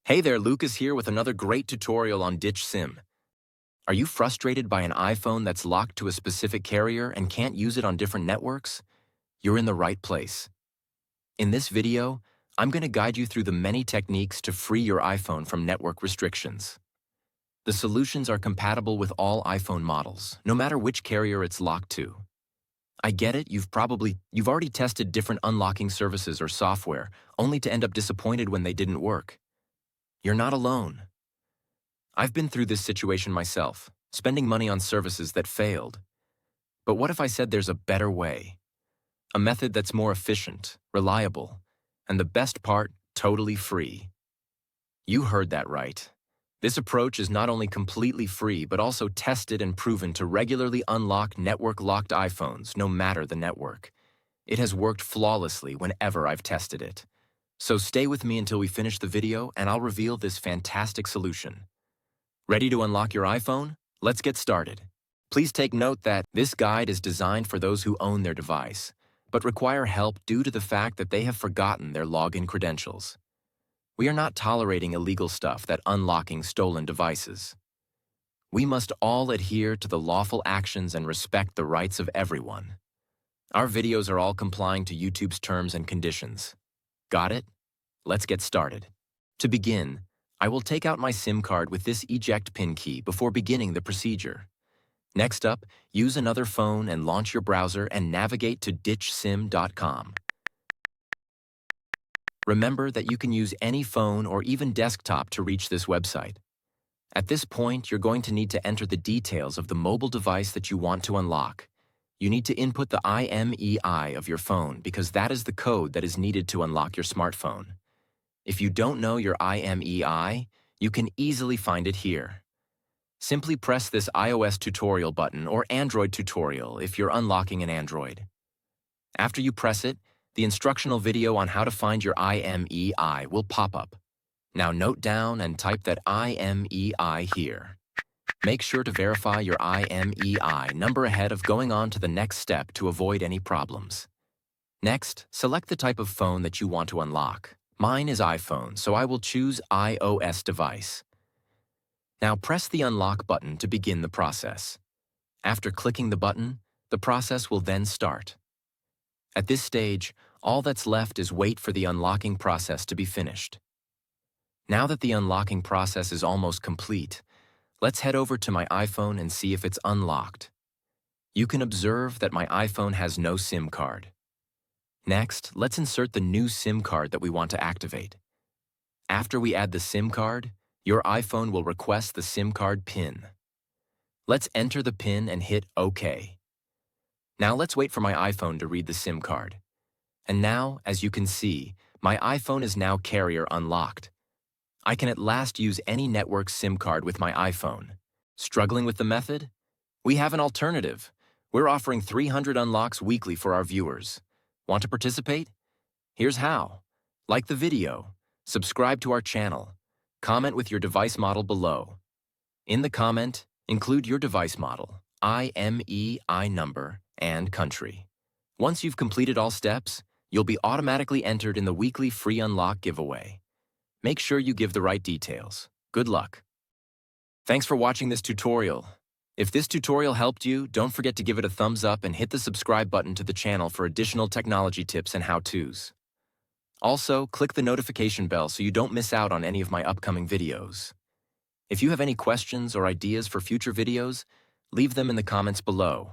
Hey there, Lucas here with another great tutorial on Ditch SIM. Are you frustrated by an iPhone that's locked to a specific carrier and can't use it on different networks? You're in the right place. In this video, I'm going to guide you through the many techniques to free your iPhone from network restrictions. The solutions are compatible with all iPhone models, no matter which carrier it's locked to. I get it, you've already tested different unlocking services or software, only to end up disappointed when they didn't work. You're not alone. I've been through this situation myself, spending money on services that failed. But what if I said there's a better way? A method that's more efficient, reliable, and the best part, totally free. You heard that right. This approach is not only completely free, but also tested and proven to regularly unlock network-locked iPhones, no matter the network. It has worked flawlessly whenever I've tested it. So stay with me until we finish the video and I'll reveal this fantastic solution. Ready to unlock your iPhone? Let's get started. Please take note that this guide is designed for those who own their device, but require help due to the fact that they have forgotten their login credentials. We are not tolerating illegal stuff that unlocking stolen devices. We must all adhere to the lawful actions and respect the rights of everyone. Our videos are all complying to YouTube's terms and conditions. Got it? Let's get started. To begin, I will take out my SIM card with this eject pin key before beginning the procedure. Next up, use another phone and launch your browser and navigate to ditchsim.com. Remember that you can use any phone or even desktop to reach this website. At this point, you're going to need to enter the details of the mobile device that you want to unlock. You need to input the IMEI of your phone because that is the code that is needed to unlock your smartphone. If you don't know your IMEI, you can easily find it here. Simply press this iOS tutorial button or Android tutorial if you're unlocking an Android. After you press it, the instructional video on how to find your IMEI will pop up. Now note down and type that IMEI here. Make sure to verify your IMEI number ahead of going on to the next step to avoid any problems. Next, select the type of phone that you want to unlock. Mine is iPhone, so I will choose iOS device. Now press the unlock button to begin the process. After clicking the button, the process will then start. At this stage, all that's left is wait for the unlocking process to be finished. Now that the unlocking process is almost complete, let's head over to my iPhone and see if it's unlocked. You can observe that my iPhone has no SIM card. Next, let's insert the new SIM card that we want to activate. After we add the SIM card, your iPhone will request the SIM card PIN. Let's enter the PIN and hit OK. Now let's wait for my iPhone to read the SIM card. And now, as you can see, my iPhone is now carrier unlocked. I can at last use any network SIM card with my iPhone. Struggling with the method? We have an alternative. We're offering 300 unlocks weekly for our viewers. Want to participate? Here's how. Like the video, subscribe to our channel, comment with your device model below. In the comment, include your device model, IMEI number, and country. Once you've completed all steps, you'll be automatically entered in the weekly free unlock giveaway. Make sure you give the right details. Good luck. Thanks for watching this tutorial. If this tutorial helped you, don't forget to give it a thumbs up and hit the subscribe button to the channel for additional technology tips and how-tos. Also, click the notification bell so you don't miss out on any of my upcoming videos. If you have any questions or ideas for future videos, leave them in the comments below.